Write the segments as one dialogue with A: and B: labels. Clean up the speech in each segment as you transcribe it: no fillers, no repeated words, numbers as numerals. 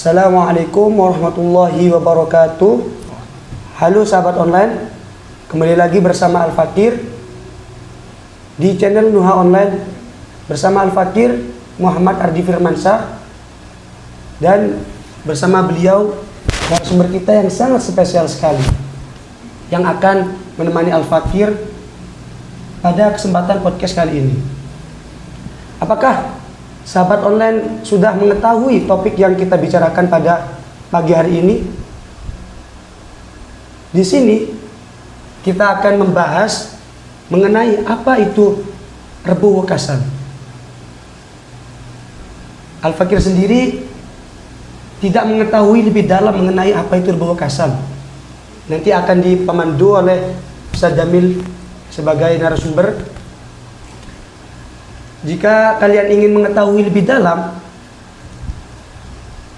A: Assalamualaikum warahmatullahi wabarakatuh. Halo sahabat online, kembali lagi bersama Al-Fakir di channel Nuha Online bersama Al-Fakir Muhammad Ardi Firmansyah dan bersama beliau narasumber kita yang sangat spesial sekali yang akan menemani Al-Fakir pada kesempatan podcast kali ini. Apakah sahabat online sudah mengetahui topik yang kita bicarakan pada pagi hari ini? Di sini kita akan membahas mengenai apa itu Rebu Wekasan. Al-Fakir sendiri tidak mengetahui lebih dalam mengenai apa itu Rebu Wekasan. Nanti akan dipemandu oleh Ustaz Jamil sebagai narasumber. Jika kalian ingin mengetahui lebih dalam,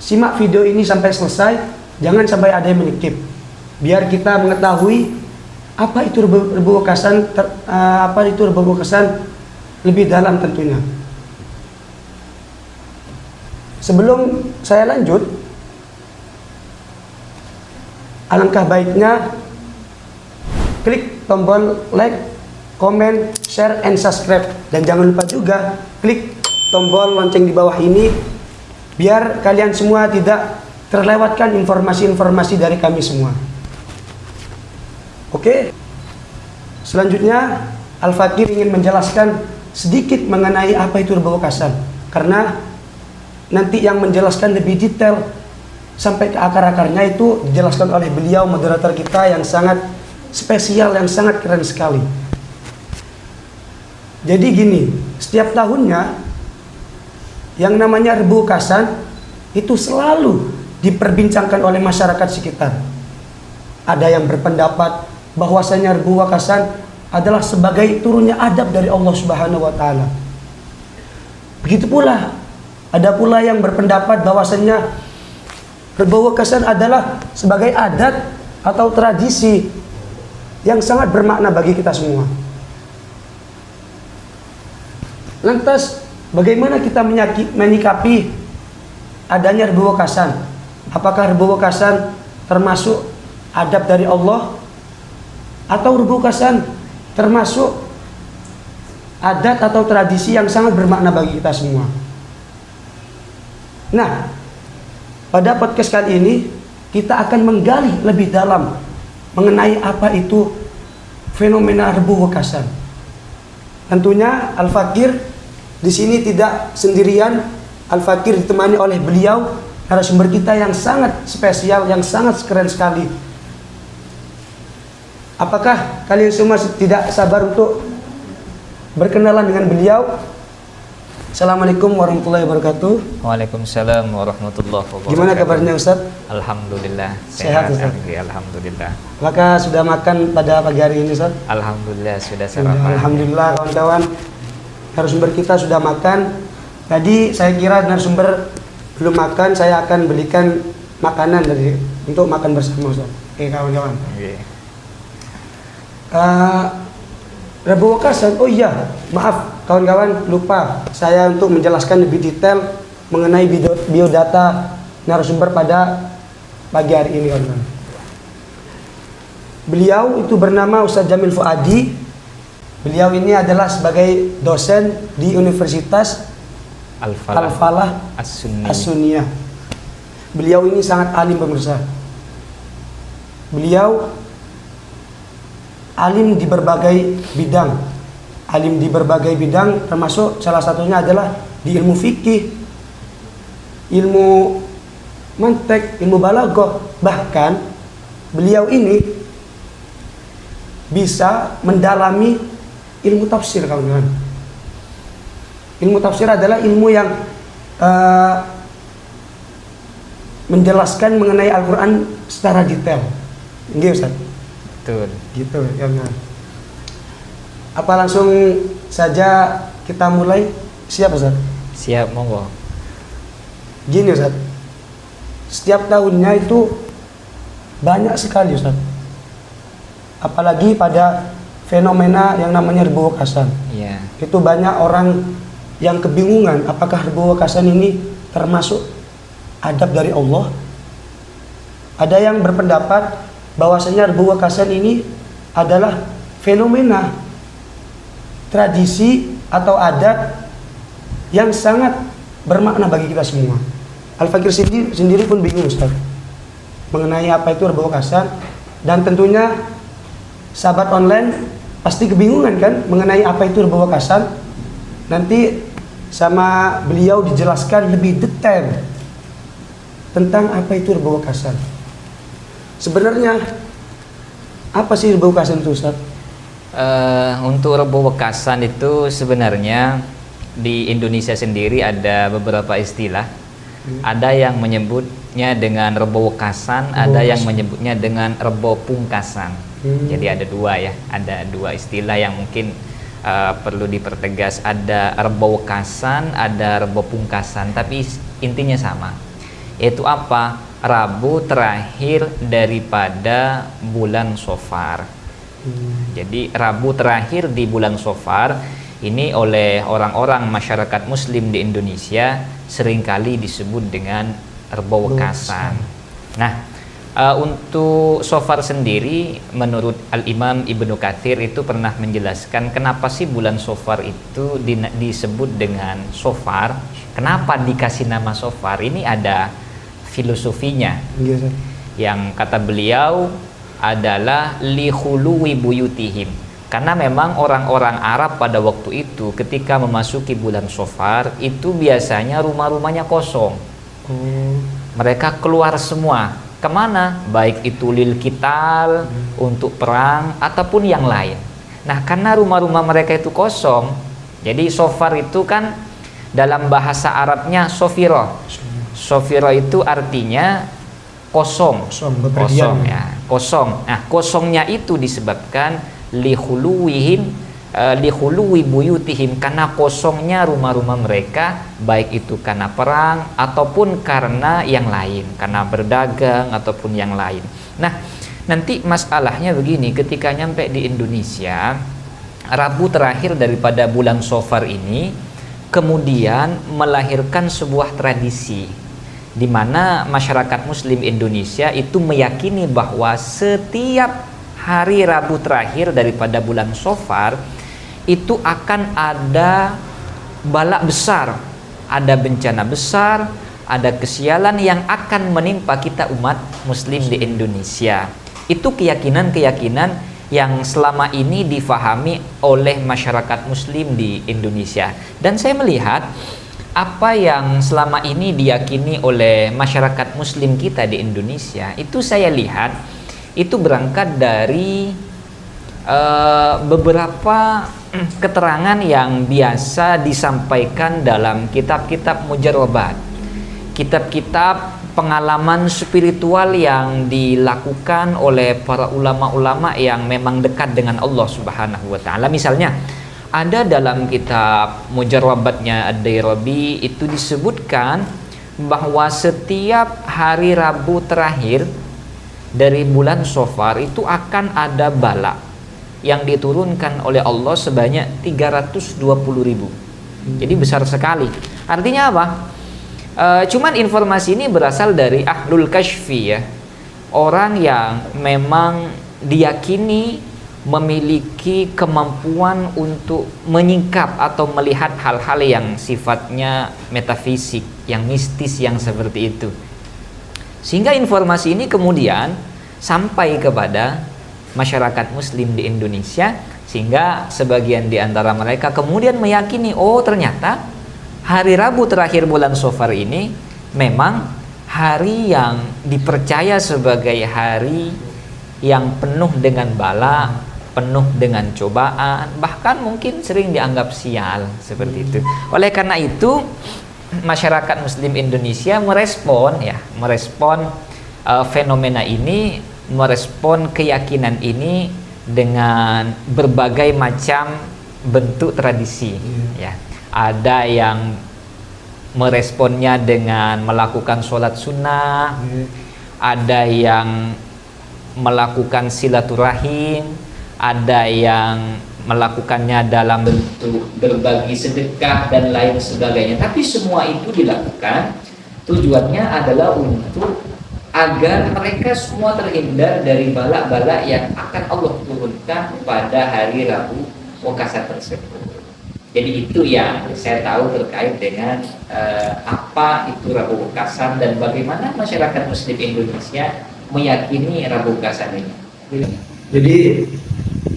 A: simak video ini sampai selesai, jangan sampai ada yang menyekip. Biar kita mengetahui apa itu Rebu Wekasan, lebih dalam tentunya. Sebelum saya lanjut, alangkah baiknya klik tombol like, komen, share, and subscribe. Dan jangan lupa juga klik tombol lonceng di bawah ini biar kalian semua tidak terlewatkan informasi-informasi dari kami semua. Oke. Selanjutnya Al-Fakir ingin menjelaskan sedikit mengenai apa itu Rebu Wekasan, karena nanti yang menjelaskan lebih detail sampai ke akar-akarnya itu dijelaskan oleh beliau, moderator kita yang sangat spesial, yang sangat keren sekali. Jadi gini, setiap tahunnya yang namanya Rebu Wekasan itu selalu diperbincangkan oleh masyarakat sekitar. Ada yang berpendapat bahwasanya Rebu Wekasan adalah sebagai turunnya adab dari Allah Subhanahu wa taala. Begitu pula ada pula yang berpendapat bahwasanya Rebu Wekasan adalah sebagai adat atau tradisi yang sangat bermakna bagi kita semua. Lantas, bagaimana kita menyikapi adanya Rebu Wekasan? Apakah Rebu Wekasan termasuk adab dari Allah? Atau Rebu Wekasan termasuk adat atau tradisi yang sangat bermakna bagi kita semua? Nah, pada podcast kali ini, kita akan menggali lebih dalam mengenai apa itu fenomena Rebu Wekasan. Tentunya Al-Fakir di sini tidak sendirian. Al-Fakir ditemani oleh beliau, narasumber kita yang sangat spesial, yang sangat keren sekali. Apakah kalian semua tidak sabar untuk berkenalan dengan beliau? Assalamualaikum warahmatullahi wabarakatuh.
B: Waalaikumsalam warahmatullahi wabarakatuh.
A: Gimana kabarnya Ustaz?
B: Alhamdulillah
A: sehat Ustaz.
B: Alhamdulillah.
A: Apakah sudah makan pada pagi hari ini Ustaz?
B: Alhamdulillah sudah sarapan.
A: Alhamdulillah kawan-kawan, narasumber kita sudah makan. Tadi saya kira narasumber belum makan, saya akan belikan makanan untuk makan bersama Ustaz. Oke kawan-kawan. Rebu Wekasan, oh iya, maaf kawan-kawan, lupa saya untuk menjelaskan lebih detail mengenai biodata narasumber pada pagi hari ini kawan-kawan. Beliau itu bernama Ustaz Jamil Fuadi. Beliau ini adalah sebagai dosen di Universitas Al-Falah As-Sunniyah. Beliau ini sangat alim pemirsa. Beliau alim di berbagai bidang. Alim di berbagai bidang termasuk salah satunya adalah di ilmu fikih, ilmu mantek, ilmu balaghah. Bahkan beliau ini bisa mendalami ilmu tafsir kawan-kawan. Ilmu tafsir adalah ilmu yang menjelaskan mengenai Al-Quran secara detail. Nggih Ustaz?
B: Betul.
A: Gitu ya. Apa langsung saja kita mulai? Siap Ustaz?
B: Siap, monggo.
A: Gini Ustaz, setiap tahunnya itu banyak sekali Ustaz, apalagi pada fenomena yang namanya Rebu Wekasan.
B: Iya.
A: Itu banyak orang yang kebingungan apakah Rebu Wekasan ini termasuk adab dari Allah. Ada yang berpendapat bahwasanya Rebu Wakasan ini adalah fenomena tradisi atau adat yang sangat bermakna bagi kita semua. Al-Fakir sendiri pun bingung Ustaz mengenai apa itu Rebu Wakasan, dan tentunya sahabat online pasti kebingungan kan mengenai apa itu Rebu Wakasan. Nanti sama beliau dijelaskan lebih detail tentang apa itu Rebu Wakasan. Sebenarnya apa sih Rebu Wakasan itu Ustaz?
B: Untuk Rebu Wakasan itu sebenarnya di Indonesia sendiri ada beberapa istilah. Ada yang menyebutnya dengan Rebu Wakasan, ada yang menyebutnya dengan Rebu Pungkasan. Jadi ada dua ya, ada dua istilah yang mungkin perlu dipertegas. Ada Rebu Wakasan, ada Rebu Pungkasan, tapi intinya sama. Yaitu apa? Rabu terakhir daripada bulan Shofar. Jadi Rabu terakhir di bulan Shofar ini oleh orang-orang masyarakat Muslim di Indonesia seringkali disebut dengan Rebu Wakasan. Nah, untuk Shofar sendiri, menurut Al-Imam Ibnu Katsir itu pernah menjelaskan kenapa sih bulan Shofar itu disebut dengan Shofar. Kenapa dikasih nama Shofar? Ini ada filosofinya. Yang kata beliau adalah lihuluwi buyutihim, karena memang orang-orang Arab pada waktu itu ketika memasuki bulan Shofar itu biasanya rumah-rumahnya kosong. Mereka keluar semua kemana, baik itu lil qital, untuk perang ataupun yang lain. Nah, karena rumah-rumah mereka itu kosong, jadi Shofar itu kan dalam bahasa Arabnya sofiroh. Sofiroh itu artinya kosong, kosong ya, kosong. Nah, kosongnya itu disebabkan lihuluwi buyutihim, karena kosongnya rumah-rumah mereka, baik itu karena perang ataupun karena yang lain, karena berdagang ataupun yang lain. Nah, nanti masalahnya begini, ketika nyampe di Indonesia, Rabu terakhir daripada bulan Shofar ini kemudian melahirkan sebuah tradisi di mana masyarakat Muslim Indonesia itu meyakini bahwa setiap hari Rabu terakhir daripada bulan Shofar itu akan ada bala besar, ada bencana besar, ada kesialan yang akan menimpa kita umat Muslim di Indonesia. Itu keyakinan-keyakinan yang selama ini difahami oleh masyarakat Muslim di Indonesia. Dan saya melihat apa yang selama ini diyakini oleh masyarakat Muslim kita di Indonesia, itu saya lihat itu berangkat dari beberapa keterangan yang biasa disampaikan dalam kitab-kitab mujarrabat, kitab-kitab pengalaman spiritual yang dilakukan oleh para ulama-ulama yang memang dekat dengan Allah Subhanahu wa taala. Misalnya ada dalam kitab mujarrabatnya Ad-Dairabi itu disebutkan bahwa setiap hari Rabu terakhir dari bulan Shofar itu akan ada bala yang diturunkan oleh Allah sebanyak 320.000. Jadi besar sekali. Artinya apa? Cuman informasi ini berasal dari Ahlul Kashfi ya, orang yang memang diyakini memiliki kemampuan untuk menyingkap atau melihat hal-hal yang sifatnya metafisik, yang mistis, yang seperti itu. Sehingga informasi ini kemudian sampai kepada masyarakat Muslim di Indonesia, sehingga sebagian di antara mereka kemudian meyakini, oh ternyata hari Rabu terakhir bulan Shofar ini memang hari yang dipercaya sebagai hari yang penuh dengan bala, penuh dengan cobaan, bahkan mungkin sering dianggap sial seperti itu. Oleh karena itu masyarakat Muslim Indonesia merespon fenomena ini, merespon keyakinan ini dengan berbagai macam bentuk tradisi. Ya, ada yang meresponnya dengan melakukan sholat sunnah, ada yang melakukan silaturahim, ada yang melakukannya dalam bentuk berbagi sedekah dan lain sebagainya. Tapi semua itu dilakukan Tujuannya adalah untuk agar mereka semua terhindar dari bala-bala yang akan Allah turunkan pada hari Rabu Wekasan tersebut. Jadi itu yang saya tahu terkait dengan apa itu Rabu Wekasan dan bagaimana masyarakat Muslim Indonesia meyakini Rabu Wekasan ini.
A: Jadi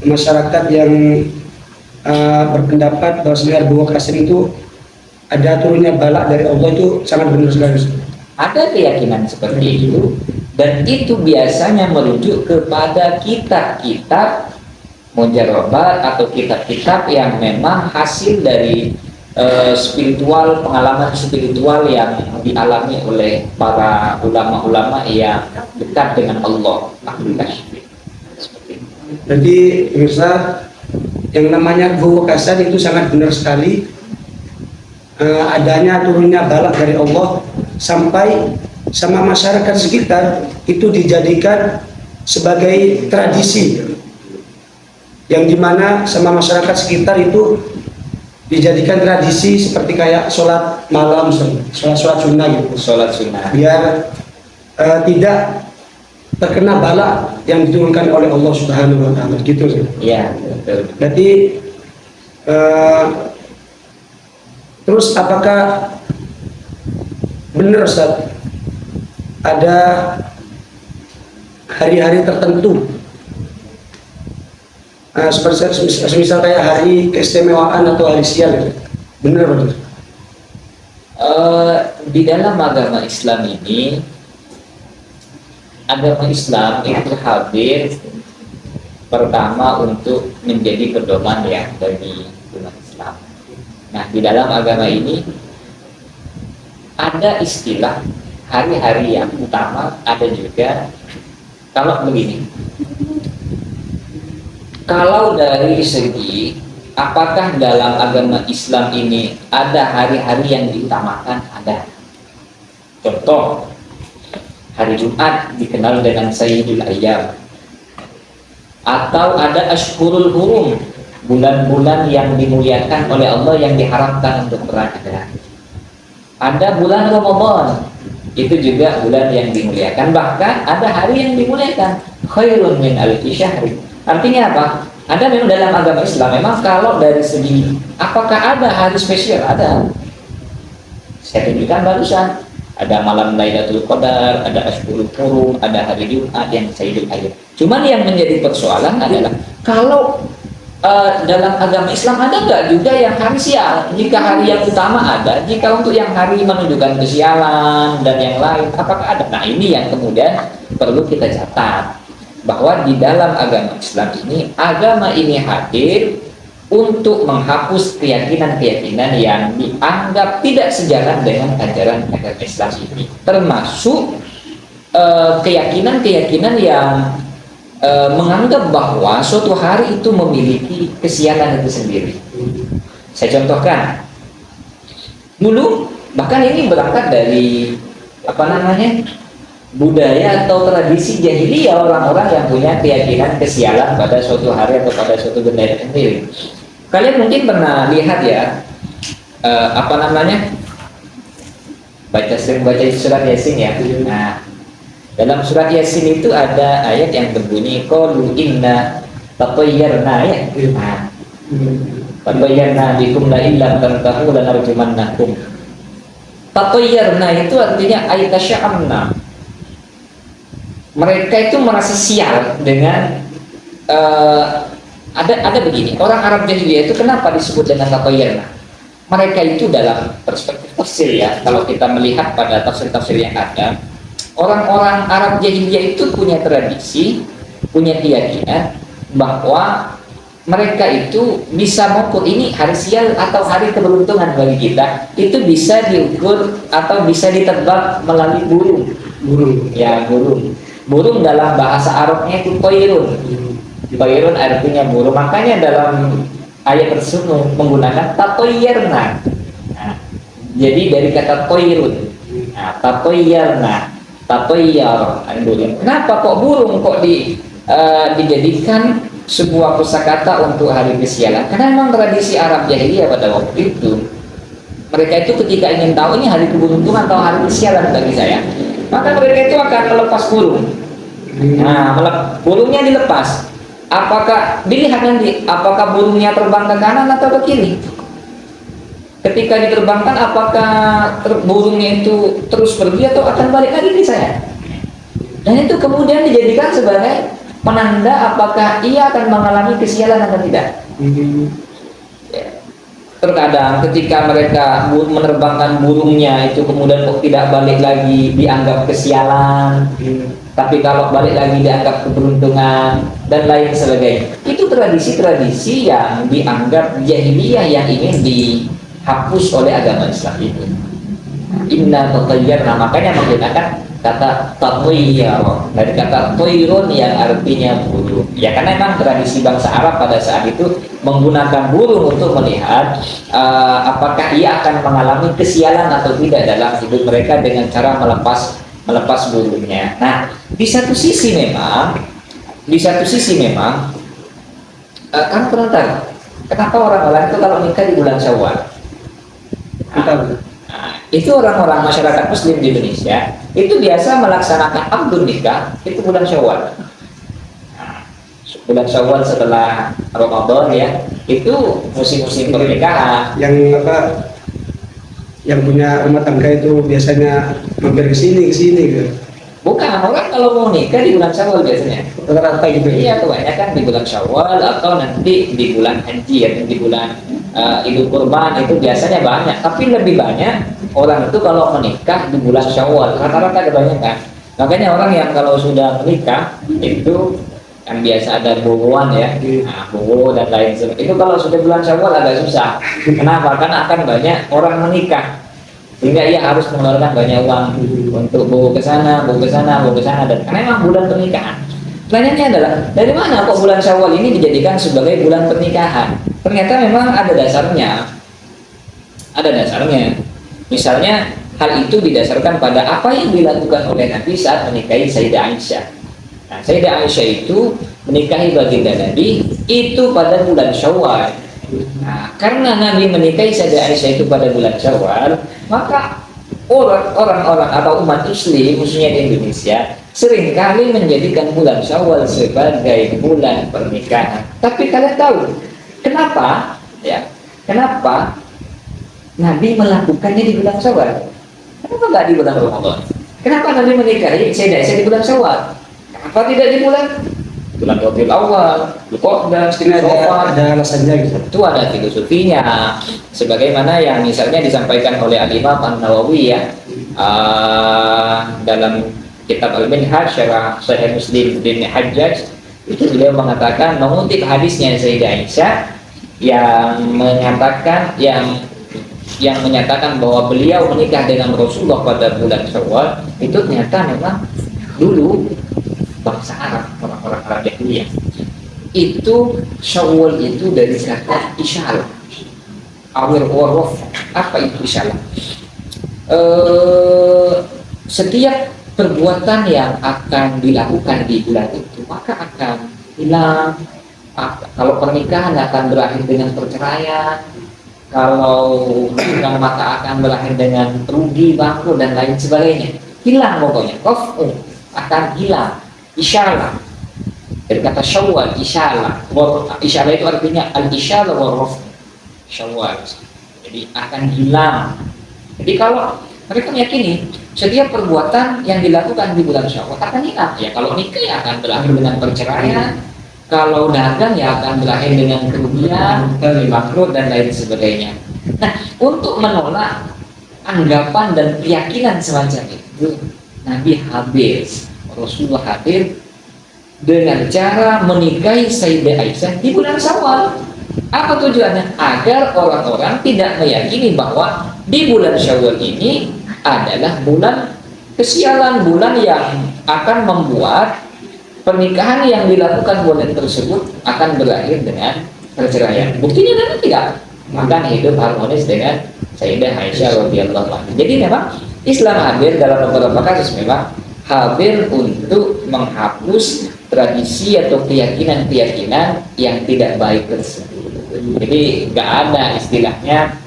A: masyarakat yang berpendapat bahwa sebenarnya Rabu Wekasan itu ada turunnya bala dari Allah itu sangat benar sekali.
B: Ada keyakinan seperti itu, dan itu biasanya merujuk kepada kitab-kitab mujarrabat atau kitab-kitab yang memang hasil dari spiritual, pengalaman spiritual yang dialami oleh para ulama-ulama yang dekat dengan Allah.
A: Jadi pemirsa, yang namanya Rabu Wekasan itu sangat benar sekali, adanya turunnya balak dari Allah sampai sama masyarakat sekitar itu dijadikan sebagai tradisi, yang dimana sama masyarakat sekitar itu dijadikan tradisi seperti kayak sholat malam, sholat sunnah gitu,
B: Sholat sunnah.
A: biar tidak terkena bala yang diturunkan oleh Allah Subhanahu wa Ta'ala gitu sih.
B: Iya, betul.
A: Berarti terus apakah benar Ustaz ada hari-hari tertentu, semisal kayak hari keistimewaan atau hari sial gitu? Benar betul?
B: Di dalam agama Islam ini, agama Islam itu hadir pertama untuk menjadi pedoman ya bagi umat Islam. Nah, di dalam agama ini ada istilah hari-hari yang utama, ada juga kalau begini. Kalau dari segi apakah dalam agama Islam ini ada hari-hari yang diutamakan? Ada. Contoh, hari Jumat dikenal dengan Sayyidul Ayyam. Atau ada Ashhurul Hurum, bulan-bulan yang dimuliakan oleh Allah yang diharamkan untuk berada. Ada bulan Ramadan, itu juga bulan yang dimuliakan. Bahkan ada hari yang dimuliakan, khairun min alfi syahri. Artinya apa? Ada memang dalam agama Islam, memang kalau dari segi apakah ada hari spesial? Ada. Saya tunjukkan barusan. Ada malam Lailatul Qadar, ada Ashhurul Hurum, ada hari Jumat yang Sayyidul Ayyam. Cuman yang menjadi persoalan adalah kalau dalam agama Islam ada nggak juga yang hari sial? Jika hari yang utama ada, jika untuk yang hari menunjukkan kesialan dan yang lain, apakah ada? Nah, ini yang kemudian perlu kita catat, bahwa di dalam agama Islam ini, agama ini hadir untuk menghapus keyakinan-keyakinan yang dianggap tidak sejalan dengan ajaran agama Islam ini, termasuk keyakinan-keyakinan yang menganggap bahwa suatu hari itu memiliki kesialan itu sendiri. Saya contohkan dulu, bahkan ini berangkat dari budaya atau tradisi jahiliyah orang-orang yang punya keyakinan kesialan pada suatu hari atau pada suatu benda itu sendiri. Kalian mungkin pernah lihat ya, baca surat Yasin ya. Nah, dalam surat Yasin itu ada ayat yang berbunyi qalu inna tatayyarna ya. Nah, tatayyarna bikum la illa tantahu lanarjumannakum. Tatayyarna itu artinya aytasya'amna. Mereka itu merasa sial dengan ada begini, orang Arab jahiliyah itu kenapa disebut dengan tatayyarna? Mereka itu dalam perspektif tafsir ya, kalau kita melihat pada tafsir-tafsir yang ada, orang-orang Arab jahiliyah itu punya tradisi, punya keyakinan bahwa mereka itu bisa mengukur ini hari sial atau hari keberuntungan bagi kita, itu bisa diukur atau bisa ditebak melalui burung. Ya, burung dalam bahasa Arabnya itu toirun. Toirun artinya burung, makanya dalam ayat tersebut menggunakan tatoyerna. Nah, jadi dari kata toirun. Nah, tatoyerna, tatoyer, burung. Kenapa kok burung kok dijadikan sebuah kosakata untuk hari kesialan? Karena memang tradisi Arab jahiliyah pada waktu itu mereka itu ketika ingin tahu ini hari keberuntungan atau hari kesialan bagi saya, maka mereka itu akan melepas burung. Nah, burungnya dilepas. Apakah dilihat nanti apakah burungnya terbang ke kanan atau ke kiri? Ketika diterbangkan, apakah burungnya itu terus pergi atau akan balik lagi ke saya? Dan itu kemudian dijadikan sebagai penanda apakah ia akan mengalami kesialan atau tidak. Terkadang ketika mereka menerbangkan burungnya itu kemudian kok tidak balik lagi, dianggap kesialan. Tapi kalau balik lagi dianggap keberuntungan dan lain sebagainya. Itu tradisi-tradisi yang dianggap jahiliyah yang ingin dihapus oleh agama Islam itu. Inna tatayyarna, makanya menggunakan kata tatwiyar dari kata toirun yang artinya burung. Ya karena memang tradisi bangsa Arab pada saat itu menggunakan burung untuk melihat apakah ia akan mengalami kesialan atau tidak dalam hidup mereka dengan cara melepas burungnya. Nah, di satu sisi memang kan pernah tahu kenapa orang-orang itu kalau nikah di bulan Syawal? Itu orang-orang masyarakat Muslim di Indonesia itu biasa melaksanakan akad nikah itu bulan Syawal. Bulan Syawal setelah Ramadan ya, itu musim-musim pernikahan.
A: Yang punya rumah tangga itu biasanya mampir ke sini gitu.
B: Bukan, orang kalau mau nikah di bulan Syawal biasanya.
A: Rata-rata gitu.
B: Iya, kebanyakan di bulan Syawal atau nanti di bulan Haji ya, di bulan Idul Kurban itu biasanya banyak. Tapi lebih banyak orang itu kalau menikah di bulan Syawal, rata-rata kebanyakan. Makanya orang yang kalau sudah menikah itu kan biasa ada bowoan ya, bowo dan lain sebagainya. Itu kalau sudah bulan Syawal agak susah. Kenapa? Karena akan banyak orang menikah. Sehingga ia harus mengeluarkan banyak uang untuk bawa ke sana, dan karena memang bulan pernikahan. Pertanyaannya adalah dari mana kok bulan Syawal ini dijadikan sebagai bulan pernikahan? Ternyata memang ada dasarnya. Misalnya hal itu didasarkan pada apa yang dilakukan oleh Nabi saat menikahi Sayyidah Aisyah. Nah, Sayyidah Aisyah itu menikahi baginda Nabi itu pada bulan Syawal. Nah, karena Nabi menikahi Sayyidah Aisyah itu pada bulan Syawal, maka orang-orang atau umat Muslim khususnya di Indonesia seringkali menjadikan bulan Syawal sebagai bulan pernikahan. Tapi kalian tahu kenapa? Ya, kenapa Nabi melakukannya di bulan Syawal? Kenapa nggak di bulan Ramadan? Kenapa Nabi menikahi Sayyidah Aisyah di bulan Syawal? Kenapa tidak di bulan Rabiul Awal, Dzulqa'dah,
A: ada alasannya gitu.
B: Itu ada filosofinya. Sebagaimana yang misalnya disampaikan oleh Al-Imam An-Nawawi ya dalam kitab Al-Minhaj Syarah Sahih Muslim bin Hajjaj, itu beliau mengatakan mengutip hadisnya Sayyidah Aisyah yang menyatakan bahwa beliau menikah dengan Rasulullah pada bulan Syawal. Itu ternyata memang dulu bangsa Arab, orang-orang Arab jahiliyah itu Syawal itu dari kata isyalah, awir warwaf. Apa itu isyalah? Setiap perbuatan yang akan dilakukan di bulan itu maka akan hilang. Kalau pernikahan akan berakhir dengan perceraian, kalau hilang maka akan berakhir dengan rugi, bangkrut dan lain sebagainya. Hilang pokoknya, akan hilang. Isyalah dari kata Syawal, isyalah. Isyalah itu artinya al-isyalah warraf. Syawal. Jadi akan hilang. Jadi kalau mereka meyakini setiap perbuatan yang dilakukan di bulan Syawal akan hilang. Ya kalau nikah ya akan berakhir dengan perceraian. Kalau dagang ya akan berakhir dengan kerugian, bangkrut dan lain sebagainya. Nah, untuk menolak anggapan dan keyakinan semacam itu, Nabi Rasulullah hadir dengan cara menikahi Sayyidah Aisyah di bulan Syawal. Apa tujuannya? Agar orang-orang tidak meyakini bahwa di bulan Syawal ini adalah bulan kesialan, bulan yang akan membuat pernikahan yang dilakukan bulan tersebut akan berakhir dengan perceraian. Buktinya memang tidak, maka hidup harmonis dengan Sayyidah Aisyah radhiyallahu anha. Jadi memang Islam hadir dalam beberapa kasus memang hadir untuk menghapus tradisi atau keyakinan-keyakinan yang tidak baik tersebut. Jadi nggak ada istilahnya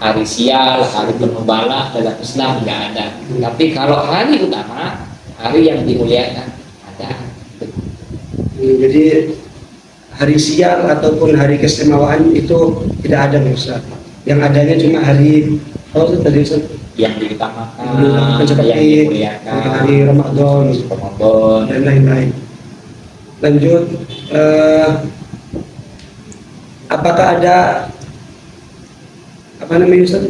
B: hari sial, hari penuh bala dalam Islam nggak ada. Tapi kalau hari utama, hari yang dimuliakan ada.
A: Jadi hari sial ataupun hari keistimewaan itu tidak ada Ustaz. Yang adanya cuma hari tadi Ustaz?
B: Yang diutamakan,
A: Seperti
B: yang dimuliakan,
A: hari Ramadan dan lain-lain. Lanjut, apakah ada Ustaz,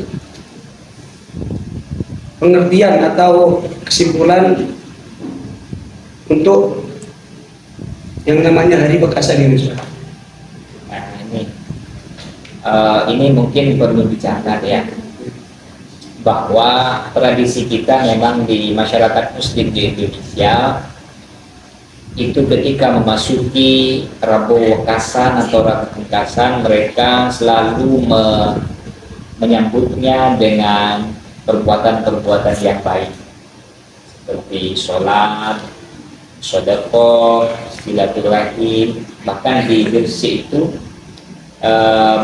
A: pengertian atau kesimpulan untuk yang namanya hari bekasan ini Ustaz?
B: Nah, ini mungkin perlu dicatat ya, bahwa tradisi kita memang di masyarakat Muslim di Indonesia itu ketika memasuki Rabu Wekasan atau Rabu Bekasan, mereka selalu menyambutnya dengan perbuatan-perbuatan yang baik seperti sholat, sedekah, silaturahim. Bahkan di Gresik itu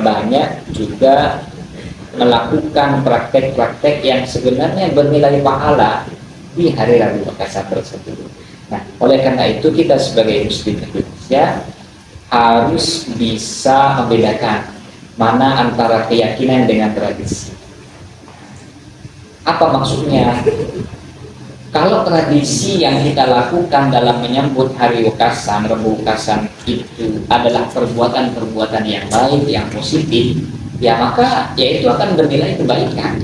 B: banyak juga melakukan praktek-praktek yang sebenarnya bernilai pahala di hari Rabu Bekasan tersebut. Nah, oleh karena itu kita sebagai Muslim Indonesia harus bisa membedakan mana antara keyakinan dengan tradisi. Apa maksudnya? Kalau tradisi yang kita lakukan dalam menyambut hari Wekasan, Rabu Wekasan itu adalah perbuatan-perbuatan yang baik, yang positif, ya maka itu akan bernilai kebaikan,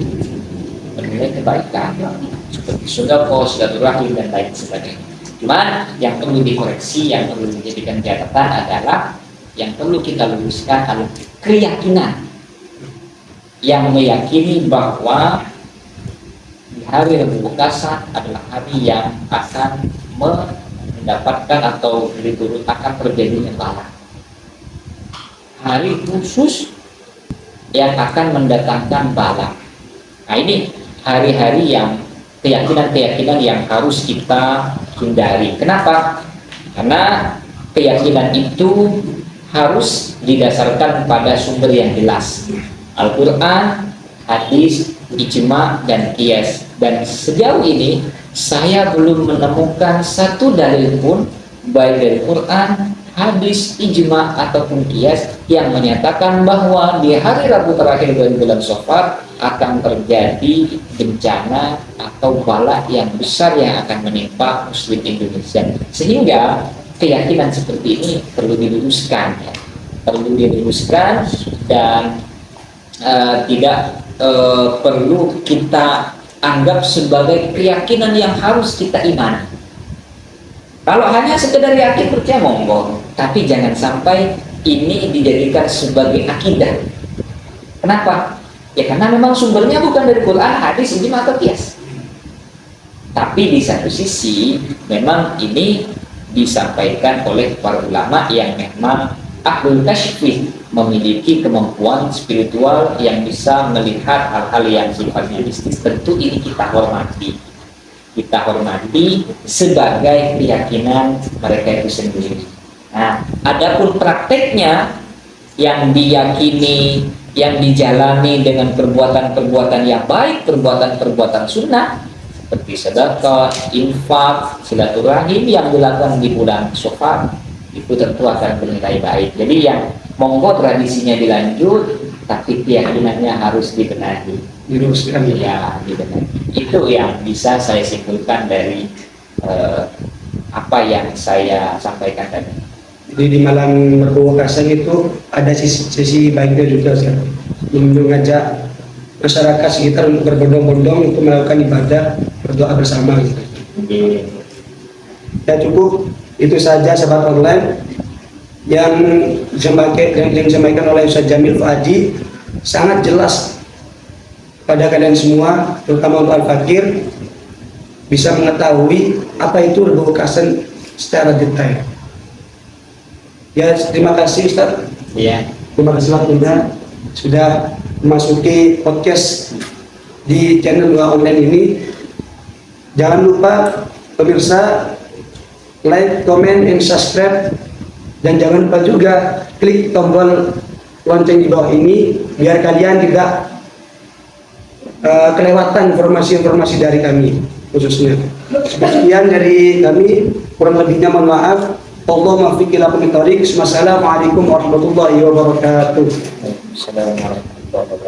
B: seperti sedekah, silaturahim dan lain sebagainya. Cuman yang perlu dikoreksi, yang perlu dijadikan catatan adalah yang perlu kita luruskan adalah keyakinan yang meyakini bahwa hari Rabu Wekasan adalah hari yang akan mendapatkan atau diturut akan terjadinya bala. Hari khusus yang akan mendatangkan bala. Nah, ini hari-hari yang keyakinan-keyakinan yang harus kita hindari. Kenapa? Karena keyakinan itu harus didasarkan pada sumber yang jelas. Al-Quran, hadis, ijma, dan qiyas. Dan sejauh ini saya belum menemukan satu dalil pun baik dari Quran, hadis, ijma ataupun qiyas yang menyatakan bahwa di hari Rabu terakhir dari bulan Safar akan terjadi bencana atau bala yang besar yang akan menimpa Muslim Indonesia. Sehingga keyakinan seperti ini perlu diluruskan, ya. Perlu diluruskan dan tidak perlu kita anggap sebagai keyakinan yang harus kita imani. Kalau hanya sekedar yakin percaya monggo, tapi jangan sampai ini dijadikan sebagai akidah. Kenapa? Ya karena memang sumbernya bukan dari Quran, hadis, ijma atau qiyas. Tapi di satu sisi memang ini disampaikan oleh para ulama yang memang ahlul kasyfi, memiliki kemampuan spiritual yang bisa melihat hal-hal yang sifatnya mistis. Tentu ini kita hormati sebagai keyakinan mereka itu sendiri. Nah, adapun prakteknya yang diyakini, yang dijalani dengan perbuatan-perbuatan yang baik, perbuatan-perbuatan sunnah seperti sedekah, infak, silaturahim yang dilakukan di bulan Syawal, itu tentu akan bernilai baik. Jadi yang monggo tradisinya dilanjut, tapi keyakinannya harus dibenahi, diluruskan ya, dibenahi. Itu yang bisa saya simpulkan dari apa yang saya sampaikan tadi.
A: Jadi di malam Rabu Wekasan itu ada sisi baiknya juga, saya mengajak masyarakat sekitar untuk berbondong-bondong untuk melakukan ibadah, berdoa bersama gitu. Ya cukup itu saja sahabat online yang disampaikan oleh Ustaz Jamil Fadi, sangat jelas pada kalian semua, terutama untuk Al-Fakir, bisa mengetahui apa itu Rabu Wekasan secara detail. Ya, terima kasih Ustaz.
B: Iya.
A: Terima kasih waktunya sudah memasuki podcast di channel Nuha Online ini. Jangan lupa pemirsa, like, comment, and subscribe, dan jangan lupa juga klik tombol lonceng di bawah ini biar kalian tidak kelewatan informasi-informasi dari kami khususnya. Sekian dari kami, kurang lebihnya mohon maaf. Allah muwaffiq ila aqwamit thoriq. Wassalamualaikum warahmatullahi wabarakatuh.
C: Assalamualaikum warahmatullahi wabarakatuh.